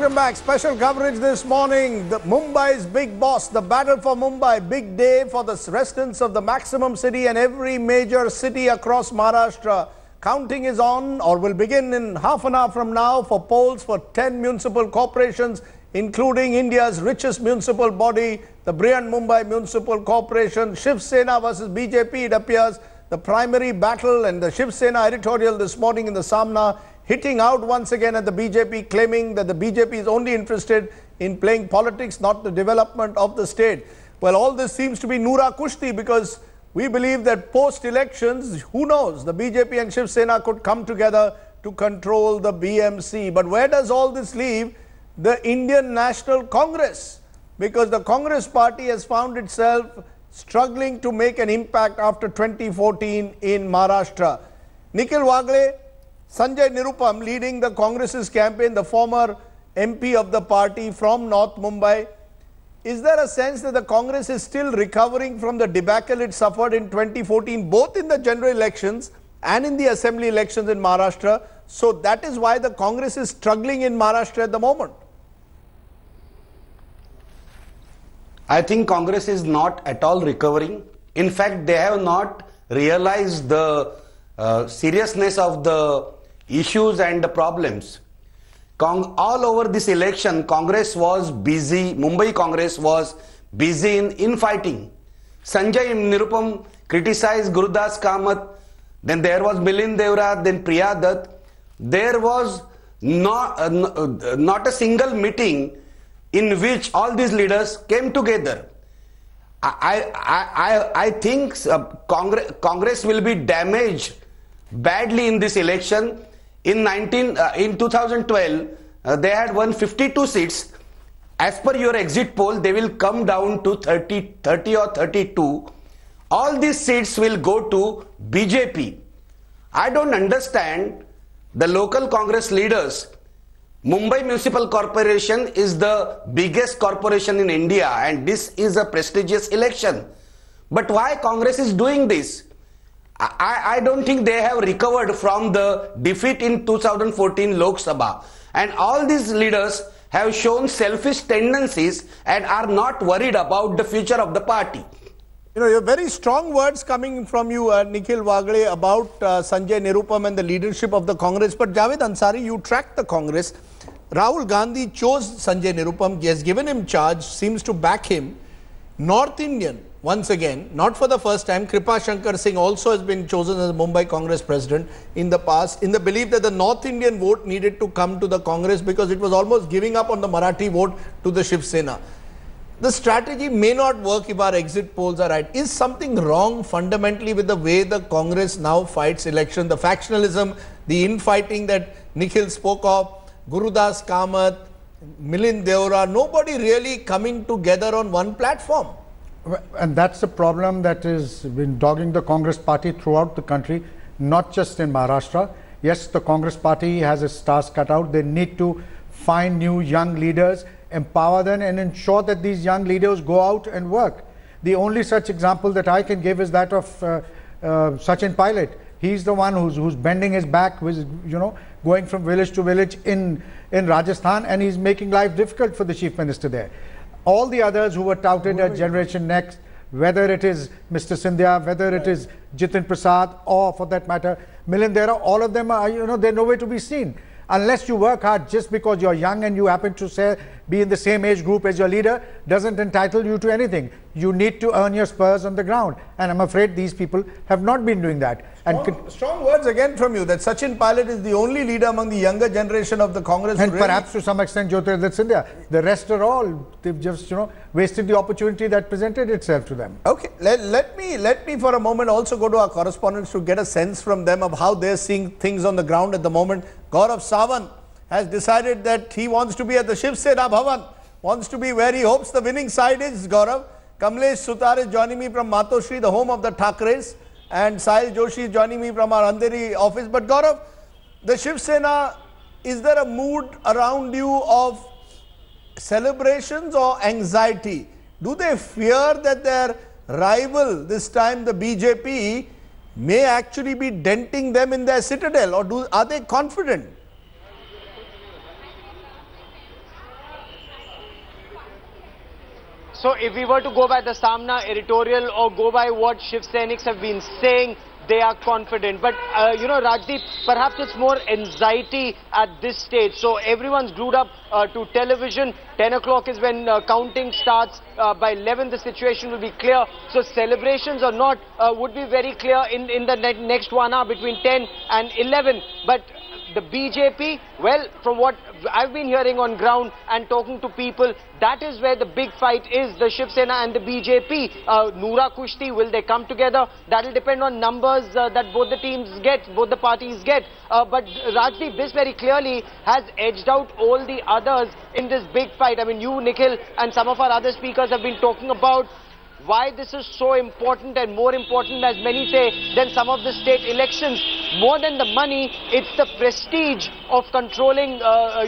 Welcome back. Special coverage this morning. Mumbai's big boss, the battle for Mumbai. Big day for the residents of the maximum city and every major city across Maharashtra. Counting is on or will begin in half an hour from now for polls for 10 municipal corporations, including India's richest municipal body, the Mumbai Municipal Corporation. Shiv Sena versus BJP, it appears. The primary battle and the Shiv Sena editorial this morning in the Saamna hitting out once again at the BJP, claiming that the BJP is only interested in playing politics, not the development of the state. Well, all this seems to be Noora Kushti, because we believe that post-elections, who knows, the BJP and Shiv Sena could come together to control the BMC. But where does all this leave the Indian National Congress? Because the Congress party has found itself struggling to make an impact after 2014 in Maharashtra. Nikhil Wagle, Sanjay Nirupam leading the Congress's campaign, the former MP of the party from North Mumbai. Is there a sense that the Congress is still recovering from the debacle it suffered in 2014, both in the general elections and in the assembly elections in Maharashtra? So that is why the Congress is struggling in Maharashtra at the moment. I think Congress is not at all recovering. In fact, they have not realized the seriousness of the issues and the problems. All over this election, Congress was busy, Mumbai Congress was busy in infighting. Sanjay Nirupam criticized Gurudas Kamath, then there was Milind Deora, then Priya Dutt. There was not a single meeting in which all these leaders came together. I think Congress will be damaged badly in this election. In 2012, they had won 52 seats. As per your exit poll, they will come down to 30 or 32. All these seats will go to BJP. I don't understand the local Congress leaders. Mumbai Municipal Corporation is the biggest corporation in India, and this is a prestigious election. But why Congress is doing this? I don't think they have recovered from the defeat in 2014 Lok Sabha. And all these leaders have shown selfish tendencies and are not worried about the future of the party. You know, you have very strong words coming from you, Nikhil Wagle, about Sanjay Nirupam and the leadership of the Congress. But Javed Ansari, you track the Congress. Rahul Gandhi chose Sanjay Nirupam, he has given him charge, seems to back him. North Indian, once again, not for the first time, Kripa Shankar Singh also has been chosen as Mumbai Congress president in the past, in the belief that the North Indian vote needed to come to the Congress because it was almost giving up on the Marathi vote to the Shiv Sena. The strategy may not work if our exit polls are right. Is something wrong fundamentally with the way the Congress now fights election? The factionalism, the infighting that Nikhil spoke of, Gurudas Kamath, Milind Deora, nobody really coming together on one platform. And that's the problem that has been dogging the Congress party throughout the country, not just in Maharashtra. Yes, the Congress party has its task cut out. They need to find new young leaders, empower them and ensure that these young leaders go out and work. The only such example that I can give is that of Sachin Pilot. He's the one who's bending his back, who's, going from village to village in Rajasthan, and he's making life difficult for the chief minister there. All the others who were touted as Generation Next, whether it is Mr. Scindia, whether it is Jitin Prasad, or for that matter, Milind Deora, all of them are, they're nowhere to be seen. Unless you work hard, just because you're young and you happen to be in the same age group as your leader, doesn't entitle you to anything. You need to earn your spurs on the ground. And I'm afraid these people have not been doing that. Strong words again from you, that Sachin Pilot is the only leader among the younger generation of the Congress. And perhaps to some extent Jyotirudit Scindia. The rest are all, they've just, wasted the opportunity that presented itself to them. Okay, let me for a moment also go to our correspondents to get a sense from them of how they're seeing things on the ground at the moment. Gaurav Sawant has decided that he wants to be at the Shiv Sena Bhavan, wants to be where he hopes the winning side is, Gaurav. Kamlesh Sutar is joining me from Matoshri, the home of the Thackerays, and Sahil Joshi is joining me from our Andheri office. But Gaurav, the Shiv Sena, is there a mood around you of celebrations or anxiety? Do they fear that their rival, this time the BJP, may actually be denting them in their citadel, or are they confident? So if we were to go by the Saamna editorial or go by what Shiv Senics have been saying, they are confident. But, you know, Rajdeep, perhaps it's more anxiety at this stage. So everyone's glued up to television. 10 o'clock is when counting starts. By 11, the situation will be clear. So celebrations or not would be very clear in the next 1 hour between 10 and 11. But the BJP, well, from what I've been hearing on ground and talking to people, that is where the big fight is, the Shiv Sena and the BJP. Noora Kushti, will they come together? That will depend on numbers that both the teams get, both the parties get. But Rajdeep, this very clearly has edged out all the others in this big fight. I mean, you, Nikhil, and some of our other speakers have been talking about why this is so important, and more important, as many say, than some of the state elections. More than the money, it's the prestige of controlling,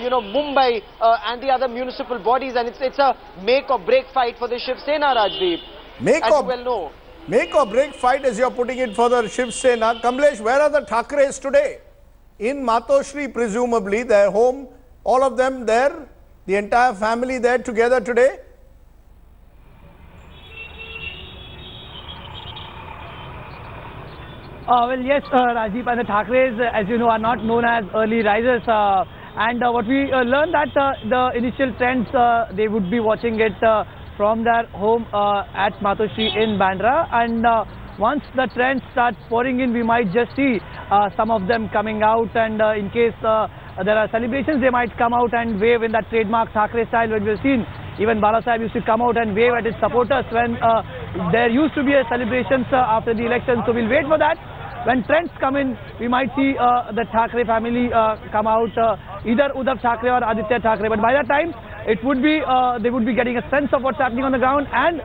you know, Mumbai and the other municipal bodies, and it's a make or break fight for the Shiv Sena, Rajdeep. As you well know. Make or break fight, as you're putting it, for the Shiv Sena. Kamlesh, where are the Thackeray's today? In Matoshri, presumably, their home, all of them there, the entire family there together today? Well, yes, Rajiv, and the Thackeray's, as you know, are not known as early risers. And what we learned that the initial trends, they would be watching it from their home at Matoshri in Bandra. And once the trends start pouring in, we might just see some of them coming out. And in case there are celebrations, they might come out and wave in that trademark Thackeray style, which we've seen. Even Bala Sahib used to come out and wave at his supporters when there used to be a celebrations after the election. So we'll wait for that. When trends come in, we might see the Thackeray family come out, either Uddhav Thackeray or Aditya Thackeray. But by that time, it would be they would be getting a sense of what's happening on the ground, and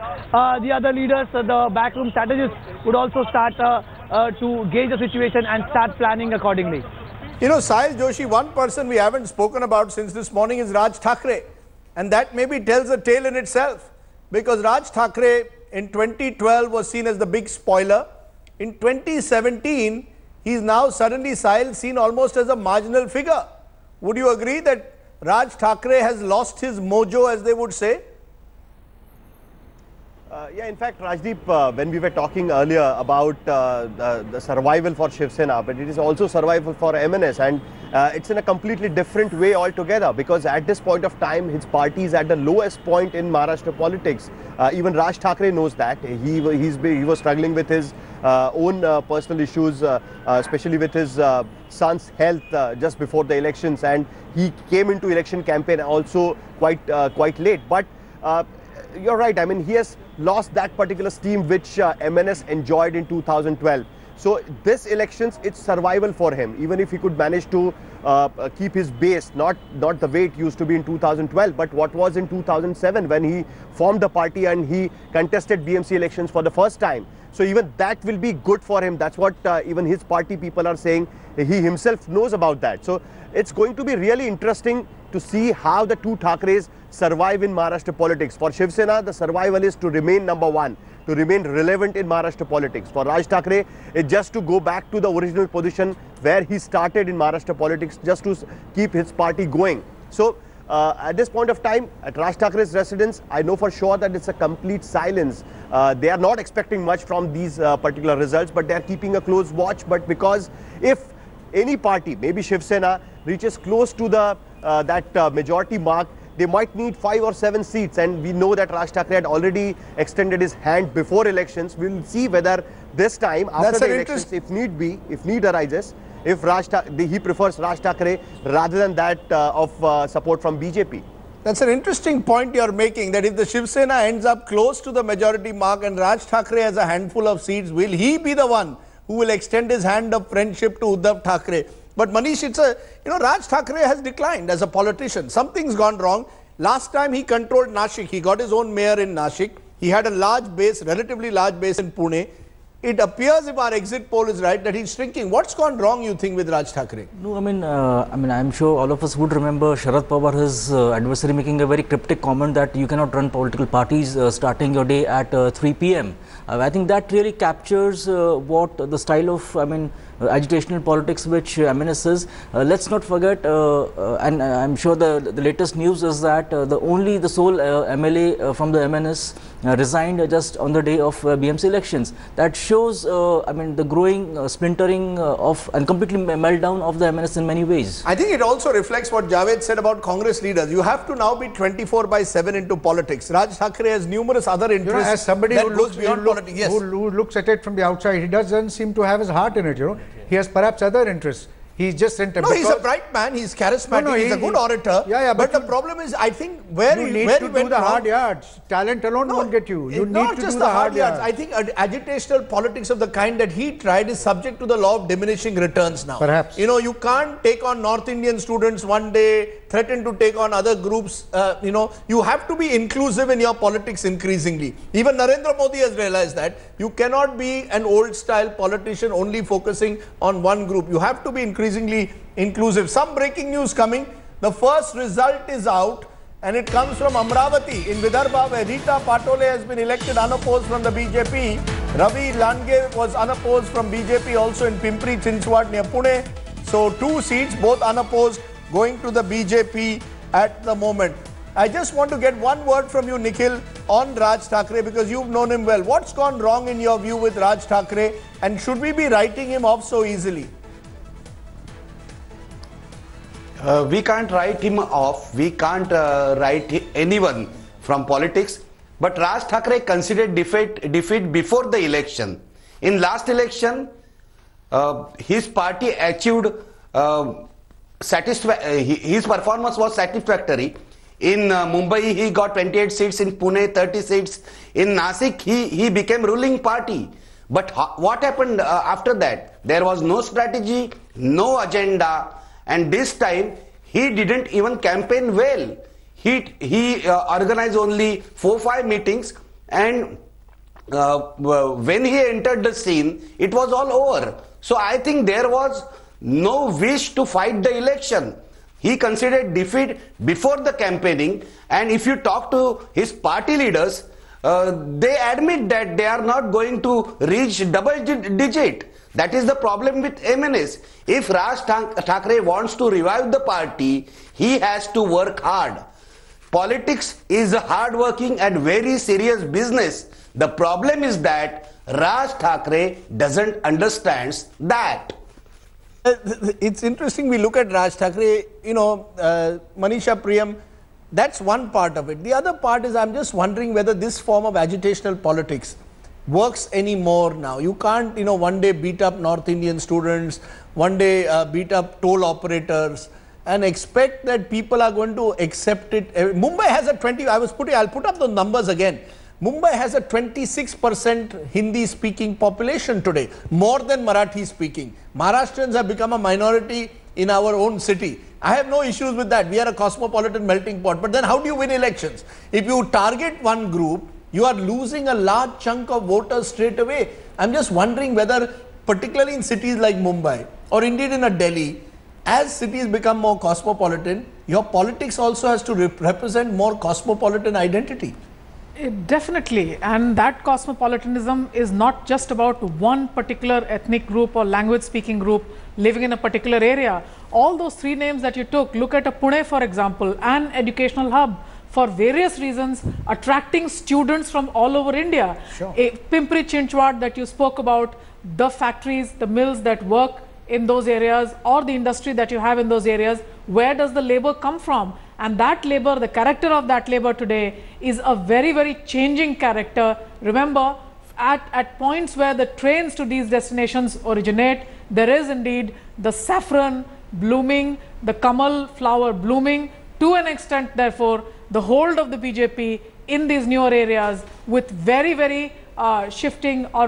the other leaders, the backroom strategists, would also start to gauge the situation and start planning accordingly. You know, Sahil Joshi, one person we haven't spoken about since this morning is Raj Thackeray. And that maybe tells a tale in itself. Because Raj Thackeray in 2012 was seen as the big spoiler. In 2017, he's now suddenly, Sahil, seen almost as a marginal figure. Would you agree that Raj Thackeray has lost his mojo, as they would say? Yeah, in fact, Rajdeep, when we were talking earlier about the survival for Shiv Sena, but it is also survival for MNS, and it's in a completely different way altogether, because at this point of time, his party is at the lowest point in Maharashtra politics. Even Raj Thackeray knows that. He was struggling with his own personal issues, especially with his son's health just before the elections, and he came into election campaign also quite late. But you're right, I mean, he has lost that particular steam which MNS enjoyed in 2012. So this elections, it's survival for him, even if he could manage to keep his base, not the way it used to be in 2012, but what was in 2007 when he formed the party and he contested BMC elections for the first time. So even that will be good for him. That's what even his party people are saying. He himself knows about that. So it's going to be really interesting to see how the two Thackeray's survive in Maharashtra politics. For Shiv Sena, the survival is to remain number one, to remain relevant in Maharashtra politics. For Raj Thackeray, it's just to go back to the original position where he started in Maharashtra politics, just to keep his party going. So at this point of time, at Raj Thackeray's residence, I know for sure that it's a complete silence. They are not expecting much from these particular results, but they are keeping a close watch. But because if any party, maybe Shiv Sena, reaches close to the that majority mark, they might need 5 or 7 seats, and we know that Raj Thackeray had already extended his hand before elections. We will see whether this time, after the elections, if need arises, if he prefers Raj Thackeray rather than that of support from BJP. That's an interesting point you're making, that if the Shiv Sena ends up close to the majority mark and Raj Thackeray has a handful of seats, will he be the one who will extend his hand of friendship to Uddhav Thackeray? But Manish, it's Raj Thackeray has declined as a politician. Something's gone wrong. Last time he controlled Nashik. He got his own mayor in Nashik. He had a large base, relatively large base in Pune. It appears, if our exit poll is right, that he's shrinking. What's gone wrong, you think, with Raj Thackeray? No, I mean, I'm sure all of us would remember Sharad Pawar, his adversary, making a very cryptic comment that you cannot run political parties starting your day at 3 p.m. I think that really captures what the style of, agitational politics which MNS is. Let's not forget, and I'm sure the latest news is that the sole MLA from the MNS resigned just on the day of BMC elections. That shows, the growing splintering of and completely meltdown of the MNS in many ways. I think it also reflects what Javed said about Congress leaders. You have to now be 24/7 into politics. Raj Thackeray has numerous other interests. As somebody that goes beyond politics. Yes. Who looks at it from the outside, he doesn't seem to have his heart in it. He has perhaps other interests. He's just sent. No, he's a bright man. He's charismatic. He's a good orator. Yeah, but the problem is, I think where you need to do the hard yards. Talent alone won't get you. You need to do the hard yards. I think agitational politics of the kind that he tried is subject to the law of diminishing returns now. Perhaps. You can't take on North Indian students one day, threaten to take on other groups. You have to be inclusive in your politics increasingly. Even Narendra Modi has realized that. You cannot be an old style politician only focusing on one group. You have to be increasingly inclusive. Some breaking news coming. The first result is out and it comes from Amravati in Vidarbha, where Rita Patole has been elected unopposed from the BJP. Ravi Lange was unopposed from BJP also in Pimpri Chinchwad near Pune. So 2 seats, both unopposed, going to the BJP at the moment. I just want to get one word from you, Nikhil, on Raj Thackeray, because you've known him well. What's gone wrong in your view with Raj Thackeray, and should we be writing him off so easily? We can't write him off. We can't write anyone from politics. But Raj Thackeray considered defeat before the election. In last election, his party achieved his performance was satisfactory. In Mumbai, he got 28 seats. In Pune, 30 seats. In Nasik, he became ruling party. But what happened after that? There was no strategy, no agenda. And this time, he didn't even campaign well. He organized only 4-5 meetings, and when he entered the scene, it was all over. So I think there was no wish to fight the election. He considered defeat before the campaigning, and if you talk to his party leaders, they admit that they are not going to reach double digit. That is the problem with MNS. If Raj Thackeray wants to revive the party, he has to work hard. Politics is a hard-working and very serious business. The problem is that Raj Thackeray doesn't understand that. It's interesting, we look at Raj Thackeray, Manisha Priyam, that's one part of it. The other part is, I'm just wondering whether this form of agitational politics works anymore now. You can't, one day beat up North Indian students, one day beat up toll operators, and expect that people are going to accept it. Mumbai has a I'll put up the numbers again. Mumbai has a 26% Hindi-speaking population today, more than Marathi-speaking. Maharashtrians have become a minority in our own city. I have no issues with that. We are a cosmopolitan melting pot. But then how do you win elections? If you target one group, you are losing a large chunk of voters straight away. I'm just wondering whether, particularly in cities like Mumbai, or indeed in a Delhi, as cities become more cosmopolitan, your politics also has to represent more cosmopolitan identity. Definitely, and that cosmopolitanism is not just about one particular ethnic group or language speaking group living in a particular area. All those 3 names that you took, look at a Pune for example, an educational hub for various reasons, attracting students from all over India. Sure. Pimpri Chinchwad that you spoke about, the factories, the mills that work in those areas, or the industry that you have in those areas, where does the labor come from? And that labor, the character of that labor today is a very, very changing character. Remember, at points where the trains to these destinations originate, there is indeed the saffron blooming, the kamal flower blooming, to an extent therefore the hold of the BJP in these newer areas with very, very shifting or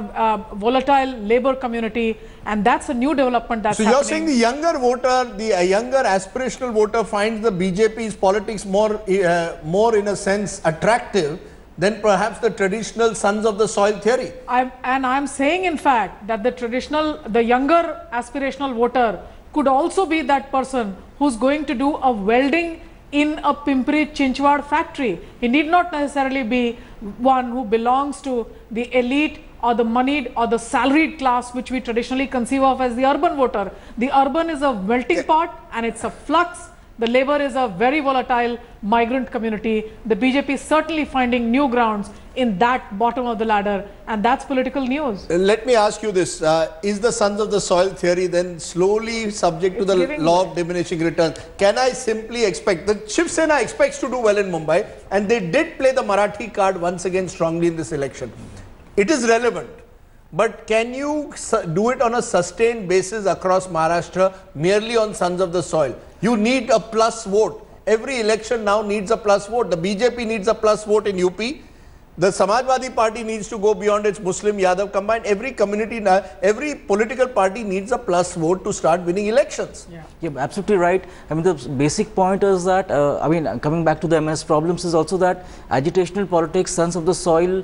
volatile labor community, and that's a new development that's happening. So you're saying the younger voter, the younger aspirational voter finds the BJP's politics more in a sense attractive than perhaps the traditional sons of the soil theory. I'm saying in fact that the younger aspirational voter could also be that person who's going to do a welding in a Pimpri Chinchwad factory. He need not necessarily be one who belongs to the elite or the moneyed or the salaried class, which we traditionally conceive of as the urban voter. The urban is a melting pot and it's a flux. The labor is a very volatile migrant community. The BJP is certainly finding new grounds in that bottom of the ladder, and that's political news. Let me ask you this. Is the sons of the soil theory then slowly subject to the law of diminishing returns? Can I simply expect that Shiv Sena expects to do well in Mumbai, and they did play the Marathi card once again strongly in this election? It is relevant. But can you do it on a sustained basis across Maharashtra merely on sons of the soil? You need a plus vote. Every election now needs a plus vote. The BJP needs a plus vote in UP. The Samajwadi Party needs to go beyond its Muslim Yadav combined. Every community, every political party needs a plus vote to start winning elections. Yeah, absolutely right. I mean, the basic point is that, coming back to the MS problems is also that agitational politics, sons of the soil,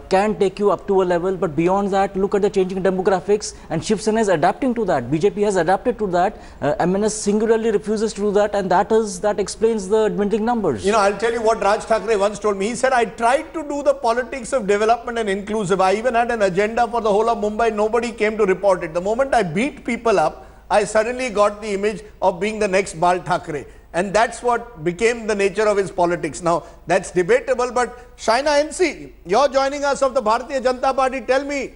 can take you up to a level, but beyond that, look at the changing demographics, and Shiv Sena is adapting to that. BJP has adapted to that. MNS singularly refuses to do that, and that explains the dwindling numbers. You know, I'll tell you what Raj Thackeray once told me. He said, I tried to do the politics of development and inclusive. I even had an agenda for the whole of Mumbai. Nobody came to report it. The moment I beat people up, I suddenly got the image of being the next Bal Thackeray. And that's what became the nature of his politics. Now, that's debatable, but Shaina NC, you're joining us of the Bharatiya Janata Party. Tell me,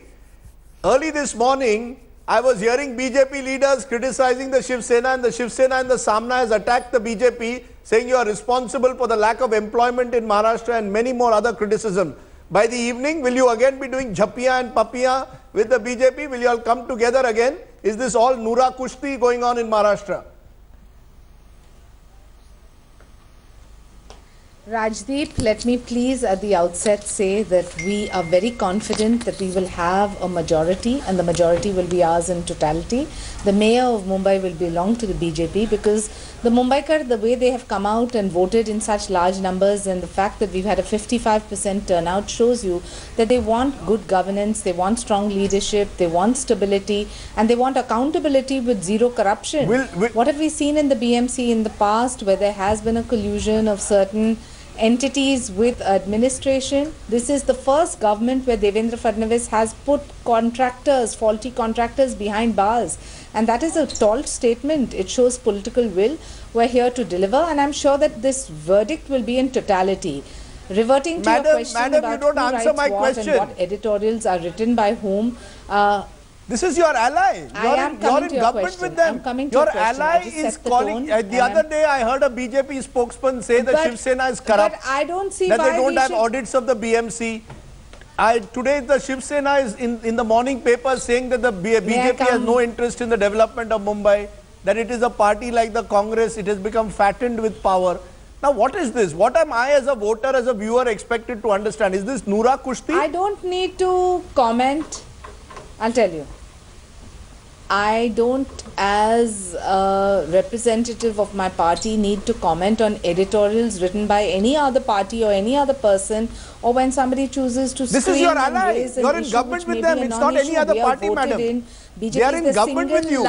early this morning, I was hearing BJP leaders criticizing the Shiv Sena, and the Shiv Sena and the Saamna has attacked the BJP, saying you are responsible for the lack of employment in Maharashtra and many more other criticism. By the evening, will you again be doing Jhapiya and Papiya with the BJP? Will you all come together again? Is this all Noora Kushti going on in Maharashtra? Rajdeep, let me please at the outset say that we are very confident that we will have a majority, and the majority will be ours in totality. The mayor of Mumbai will belong to the BJP because the Mumbaikar, the way they have come out and voted in such large numbers, and the fact that we've had a 55% turnout shows you that they want good governance, they want strong leadership, they want stability, and they want accountability with zero corruption. What have we seen in the BMC in the past, where there has been a collusion of certain entities with administration? This is the first government where Devendra Fadnavis has put contractors, faulty contractors behind bars, and that is a tall statement. It shows political will. We're here to deliver, and I'm sure that this verdict will be in totality. Reverting to your question about who writes what and what editorials are written by whom, this is your ally. You're in government with them. Your ally is calling. The other day I heard a BJP spokesman say that Shiv Sena is corrupt. But I don't see that why they don't have audits of the BMC. Today the Shiv Sena is in the morning paper saying that the BJP has no interest in the development of Mumbai, that it is a party like the Congress, it has become fattened with power. Now what is this? What am I as a voter, as a viewer expected to understand? Is this Noora Kushti? I don't need to comment. I'll tell you. I don't, as a representative of my party, need to comment on editorials written by any other party or any other person, or when somebody chooses to This is your ally. You're in government with them. It's not any other party, madam. They are in government with you.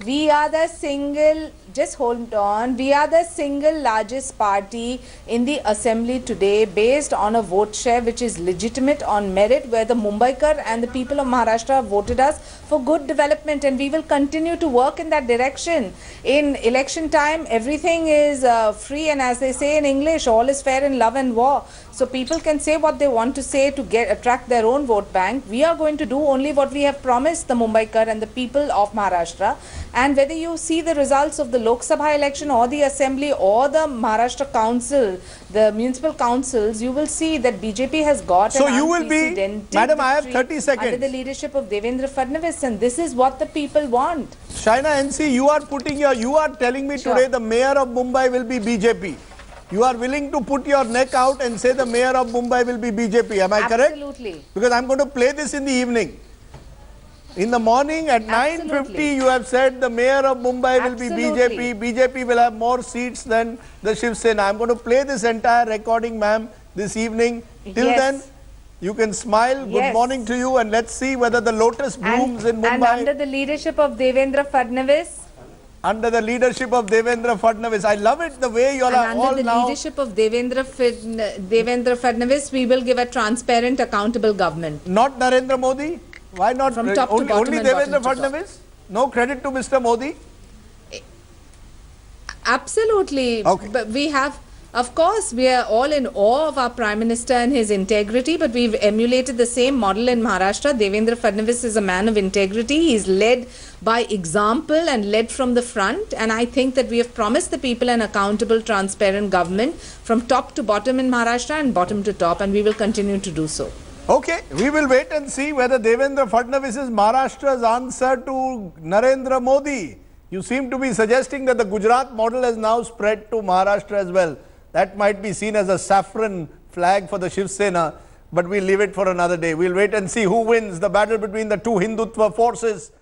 We are the single, just hold on, we are the single largest party in the assembly today based on a vote share which is legitimate on merit, where the Mumbaikar and the people of Maharashtra voted us for good development, and we will continue to work in that direction. In election time, everything is free, and as they say in English, all is fair in love and war. So people can say what they want to say to attract their own vote bank. We are going to do only what we have promised the Mumbaikar and the people of Maharashtra. And whether you see the results of the Lok Sabha election or the Assembly or the Maharashtra Council, the municipal councils, you will see that BJP has got so you will be, madam, I have 30 seconds. Under the leadership of Devendra Fadnavis, and this is what the people want. Shaina NC, you are telling me today the mayor of Mumbai will be BJP. You are willing to put your neck out and say the mayor of Mumbai will be BJP. Am I correct? Absolutely. Because I'm going to play this in the evening. In the morning at 9:50, you have said the mayor of Mumbai will be BJP. BJP will have more seats than the Shiv Sena. I'm going to play this entire recording, ma'am, this evening. Till then, you can smile. Good morning to you, and let's see whether the lotus blooms in Mumbai. And under the leadership of Devendra Fadnavis, under the leadership of Devendra Fadnavis. I love it the way you all are all under the now. leadership of Devendra Fadnavis, we will give a transparent, accountable government. Not Narendra Modi? Why not? From top to only bottom and Devendra bottom to top. Fadnavis? No credit to Mr. Modi? Absolutely. Okay. But we have, of course, we are all in awe of our Prime Minister and his integrity, but we've emulated the same model in Maharashtra. Devendra Fadnavis is a man of integrity. He's led by example and led from the front. And I think that we have promised the people an accountable, transparent government from top to bottom in Maharashtra and bottom to top, and we will continue to do so. Okay, we will wait and see whether Devendra Fadnavis is Maharashtra's answer to Narendra Modi. You seem to be suggesting that the Gujarat model has now spread to Maharashtra as well. That might be seen as a saffron flag for the Shiv Sena, but we'll leave it for another day. We'll wait and see who wins the battle between the two Hindutva forces.